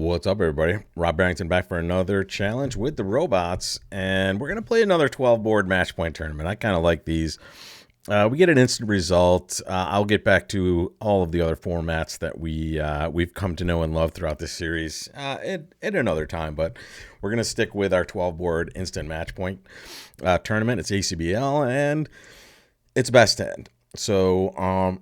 What's up, everybody? Rob Barrington back for another challenge with the robots, and we're going to play another 12-board match point tournament. I kind of like these. We get an instant result. I'll get back to all of the other formats that we've come to know and love throughout this series at another time, but we're going to stick with our 12-board instant match point tournament. It's ACBL, and it's best hand. So,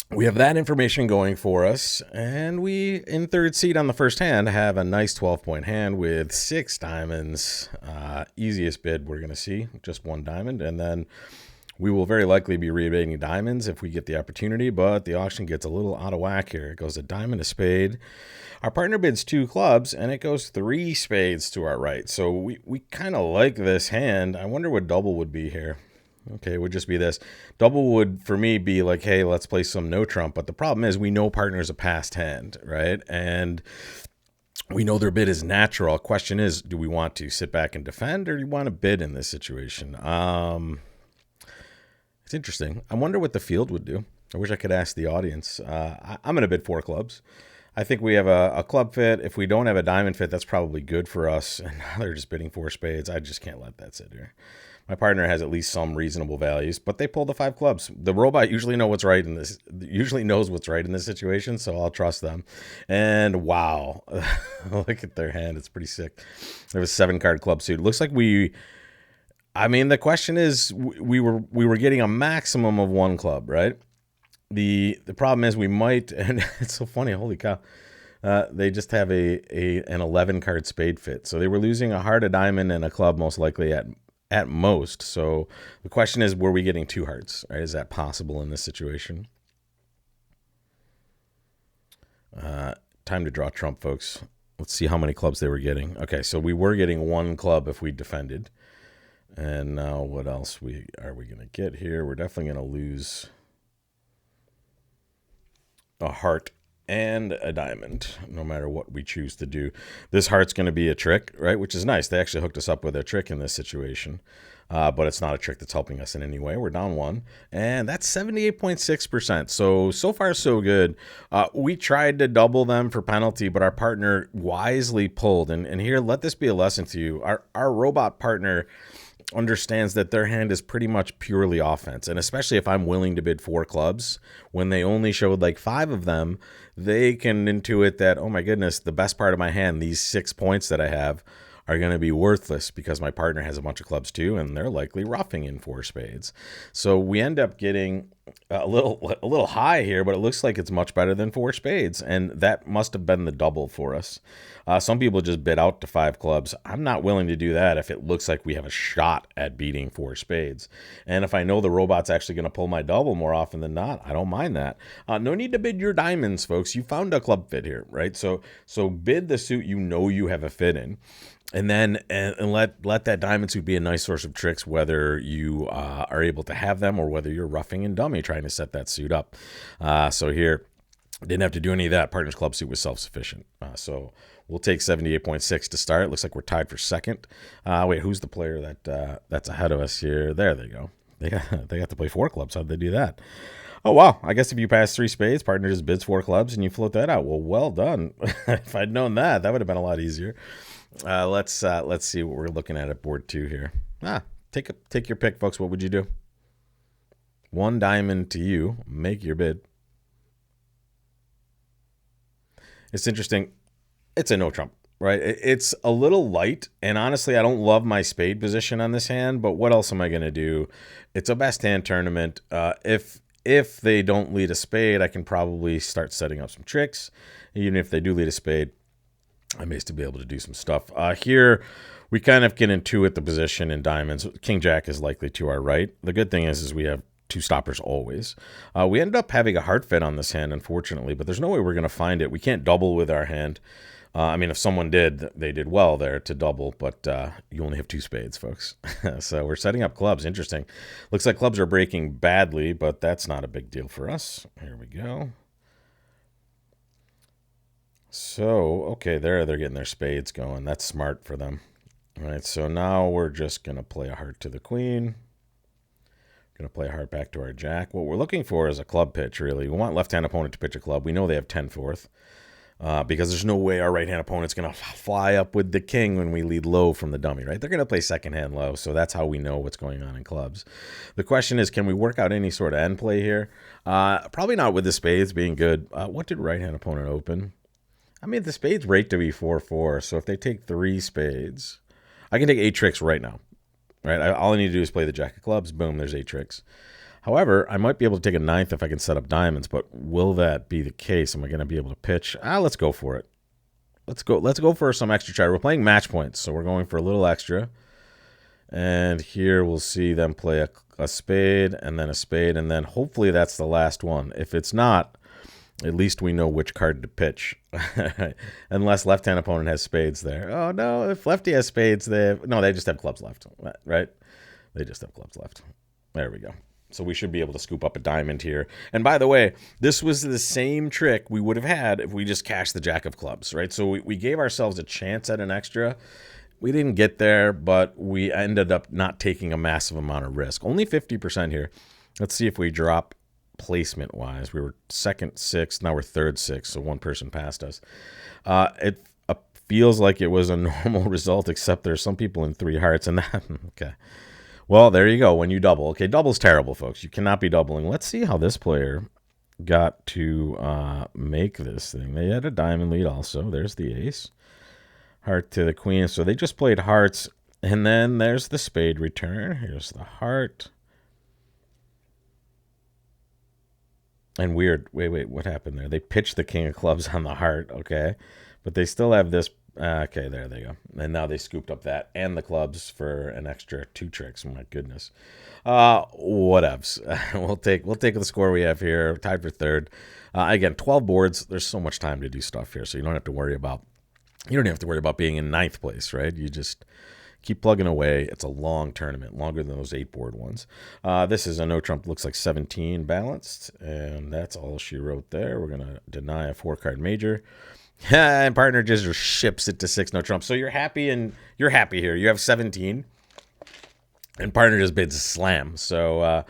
we have that information going for us, and we, in third seed on the first hand, have a nice 12-point hand with 6 diamonds. Easiest bid we're going to see, just 1 diamond, and then we will very likely be rebidding diamonds if we get the opportunity, but the auction gets a little out of whack here. It goes a diamond, a spade. Our partner bids 2 clubs, and it goes 3 spades to our right. So we kind of like this hand. I wonder what double would be here. Okay, it would just be this. Double would, for me, be like, hey, let's play some no trump. But the problem is we know partner's a passed hand, right? And we know their bid is natural. Question is, do we want to sit back and defend, or do you want to bid in this situation? It's interesting. I wonder what the field would do. I wish I could ask the audience. I'm going to bid 4 clubs. I think we have a club fit. If we don't have a diamond fit, that's probably good for us. And now they're just bidding 4 spades. I just can't let that sit here. My partner has at least some reasonable values, but they pulled the 5 clubs. The robot usually knows what's right in this situation, so I'll trust them. And wow, look at their hand. It's pretty sick. There was 7-card club suit. Looks like the question is, we were getting a maximum of 1 club, right? The problem is we might, and it's so funny, holy cow. They just have an 11-card spade fit. So they were losing a heart, a diamond, and a club most likely at most. So the question is, were we getting 2 hearts? Right? Is that possible in this situation? Time to draw trump, folks. Let's see how many clubs they were getting. Okay, so we were getting 1 club if we defended. And now what else are we going to get here? We're definitely going to lose a heart and a diamond, no matter what we choose to do. This heart's going to be a trick, right? Which is nice. They actually hooked us up with a trick in this situation, but it's not a trick that's helping us in any way. We're down 1, and that's 78.6%. So far, so good. We tried to double them for penalty, but our partner wisely pulled. And here, let this be a lesson to you. Our robot partner understands that their hand is pretty much purely offense. And especially if I'm willing to bid 4 clubs, when they only showed like 5 of them, they can intuit that, oh my goodness, the best part of my hand, these 6 points that I have, are going to be worthless because my partner has a bunch of clubs too, and they're likely roughing in 4 spades. So we end up getting a little high here, but it looks like it's much better than 4 spades, and that must have been the double for us. Some people just bid out to 5 clubs. I'm not willing to do that if it looks like we have a shot at beating 4 spades. And if I know the robot's actually going to pull my double more often than not, I don't mind that. No need to bid your diamonds, folks. You found a club fit here, right? So bid the suit you know you have a fit in. And then and let that diamond suit be a nice source of tricks, whether you are able to have them or whether you're roughing and dummy trying to set that suit up. So here, didn't have to do any of that. Partner's club suit was self-sufficient. So we'll take 78.6 to start. Looks like we're tied for second. Wait, who's the player that's ahead of us here? There they go. They got to play 4 clubs. How'd they do that? Oh, wow. I guess if you pass 3 spades, partner just bids 4 clubs and you float that out. Well done. If I'd known that would have been a lot easier. Let's see what we're looking at board 2 here. Take your pick, folks. What would you do? 1 diamond to you. Make your bid. It's interesting. It's a no trump, right? It's a little light, and honestly, I don't love my spade position on this hand, but what else am I going to do? It's a best hand tournament. If they don't lead a spade, I can probably start setting up some tricks. Even if they do lead a spade, I may still be able to do some stuff. Here, we kind of can intuit the position in diamonds. King Jack is likely to our right. The good thing is we have 2 stoppers always. We ended up having a heart fit on this hand, unfortunately, but there's no way we're going to find it. We can't double with our hand. If someone did, they did well there to double, but you only have 2 spades, folks. So we're setting up clubs. Interesting. Looks like clubs are breaking badly, but that's not a big deal for us. Here we go. So, okay, they're getting their spades going. That's smart for them. All right, so now we're just going to play a heart to the queen. Going to play a heart back to our jack. What we're looking for is a club pitch, really. We want left-hand opponent to pitch a club. We know they have 10-4. because there's no way our right-hand opponent's going to fly up with the king when we lead low from the dummy, right? They're going to play second-hand low, so that's how we know what's going on in clubs. The question is, can we work out any sort of end play here? Probably not with the spades being good. What did right-hand opponent open? I mean, the spades rate to be 4-4, so if they take 3 spades, I can take 8 tricks right now, right? All I need to do is play the jack of clubs. Boom, there's 8 tricks. However, I might be able to take a 9th if I can set up diamonds, but will that be the case? Am I going to be able to pitch? Let's go for it. Let's go for some extra try. We're playing match points, so we're going for a little extra. And here we'll see them play a spade, and then hopefully that's the last one. If it's not, at least we know which card to pitch. Unless left-hand opponent has spades there. Oh, no, if lefty has spades, they just have clubs left, right? They just have clubs left. There we go. So we should be able to scoop up a diamond here. And by the way, this was the same trick we would have had if we just cashed the jack of clubs, right? So we gave ourselves a chance at an extra. We didn't get there, but we ended up not taking a massive amount of risk. Only 50% here. Let's see if we drop placement-wise. We were second, 6th. Now we're third, 6th, so one person passed us. It feels like it was a normal result, except there's some people in 3 hearts, and that, okay. Well, there you go, when you double. Okay, double's terrible, folks. You cannot be doubling. Let's see how this player got to make this thing. They had a diamond lead also. There's the ace. Heart to the queen. So they just played hearts, and then there's the spade return. Here's the heart. And weird. Wait, what happened there? They pitched the king of clubs on the heart, okay? But they still have this. Okay, there they go. And now they scooped up that and the clubs for an extra 2 tricks. Oh my goodness. Whatevs. We'll take the score we have here. Tied for third. Again, 12 boards. There's so much time to do stuff here, so you don't have to worry about being in 9th place, right? You just keep plugging away. It's a long tournament, longer than those 8-board ones. This is a no trump. Looks like 17 balanced, and that's all she wrote there. We're gonna deny a 4-card major. And partner just ships it to 6 no trump. So you're happy here. You have 17, and partner just bids a slam. So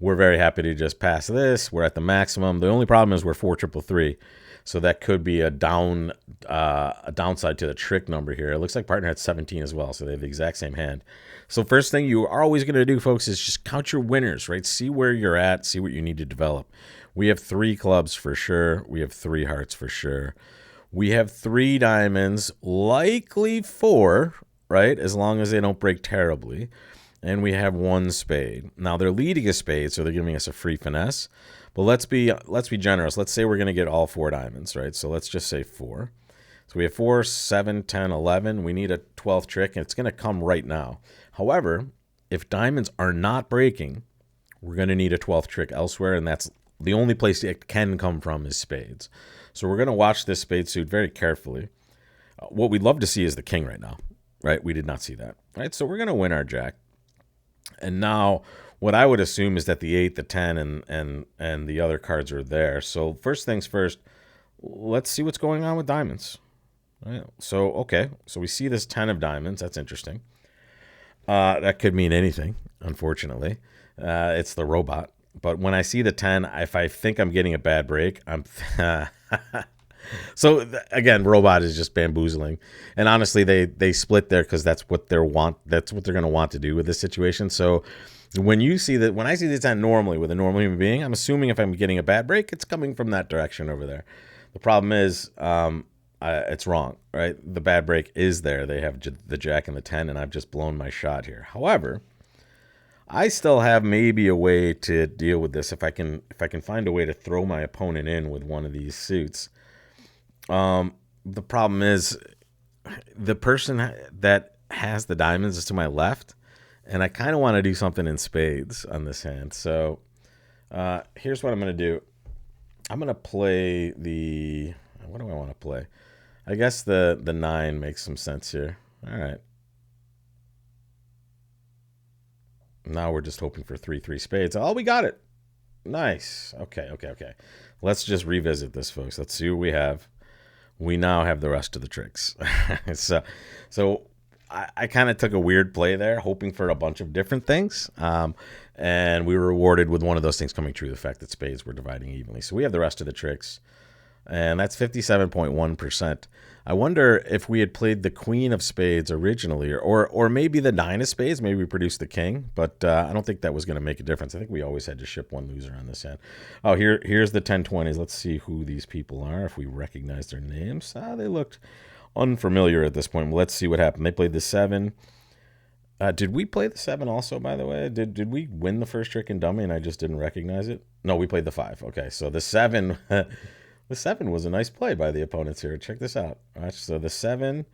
we're very happy to just pass this. We're at the maximum. The only problem is we're 4-3-3, so that could be a downside to the trick number here. It looks like partner had 17 as well, so they have the exact same hand. So first thing you are always going to do, folks, is just count your winners, right? See where you're at. See what you need to develop. We have 3 clubs for sure. We have 3 hearts for sure. We have 3 diamonds, likely 4, right? As long as they don't break terribly. And we have 1 spade. Now they're leading a spade, so they're giving us a free finesse. But let's be generous. Let's say we're going to get all 4 diamonds, right? So let's just say 4. So we have 4, 7, 10, 11. We need a 12th trick, and it's going to come right now. However, if diamonds are not breaking, we're going to need a 12th trick elsewhere, and that's the only place it can come from is spades. So we're going to watch this spade suit very carefully. What we'd love to see is the king right now, right? We did not see that, right? So we're going to win our jack. And now what I would assume is that the 8, the 10, and the other cards are there. So first things first, let's see what's going on with diamonds. Right? So, okay. So we see this 10 of diamonds. That's interesting. That could mean anything, unfortunately. It's the robot. But when I see the 10, if I think I'm getting a bad break, I'm... So again, robot is just bamboozling, and honestly, they split there because that's what they're going to want to do with this situation. So when I see the 10 normally with a normal human being, I'm assuming if I'm getting a bad break, it's coming from that direction over there. The problem is, it's wrong, right? The bad break is there. They have the jack and the 10, and I've just blown my shot here. However, I still have maybe a way to deal with this if I can find a way to throw my opponent in with one of these suits. The problem is the person that has the diamonds is to my left, and I kind of want to do something in spades on this hand. So here's what I'm going to do. I'm going to play what do I want to play? I guess the 9 makes some sense here. All right. Now we're just hoping for 3-3 spades. Oh, we got it. Nice. Okay. Let's just revisit this, folks. Let's see what we have. We now have the rest of the tricks. So I kind of took a weird play there, hoping for a bunch of different things. And we were rewarded with one of those things coming true, the fact that spades were dividing evenly. So we have the rest of the tricks. And that's 57.1%. I wonder if we had played the queen of spades originally, or maybe the nine of spades, maybe we produced the king, but I don't think that was going to make a difference. I think we always had to ship one loser on this hand. Oh, here's the 10-20s. Let's see who these people are, if we recognize their names. They looked unfamiliar at this point. Well, let's see what happened. They played the 7. Did we play the 7 also, by the way? Did we win the first trick in dummy and I just didn't recognize it? No, we played the 5. Okay, so the 7... The 7 was a nice play by the opponents here. Check this out. Watch. So the 7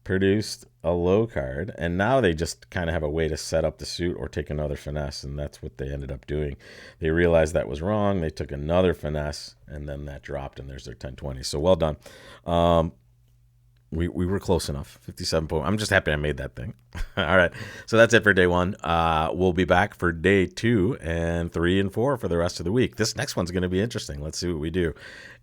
produced a low card, and now they just kind of have a way to set up the suit or take another finesse, and that's what they ended up doing. They realized that was wrong. They took another finesse, and then that dropped, and there's their 10-20. So well done. We were close enough. 57 points. I'm just happy I made that thing. All right. So that's it for day 1. We'll be back for day 2 and 3 and 4 for the rest of the week. This next one's going to be interesting. Let's see what we do.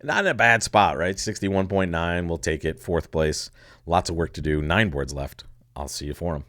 Not in a bad spot, right? 61.9. We'll take it. 4th place. Lots of work to do. 9 boards left. I'll see you for them.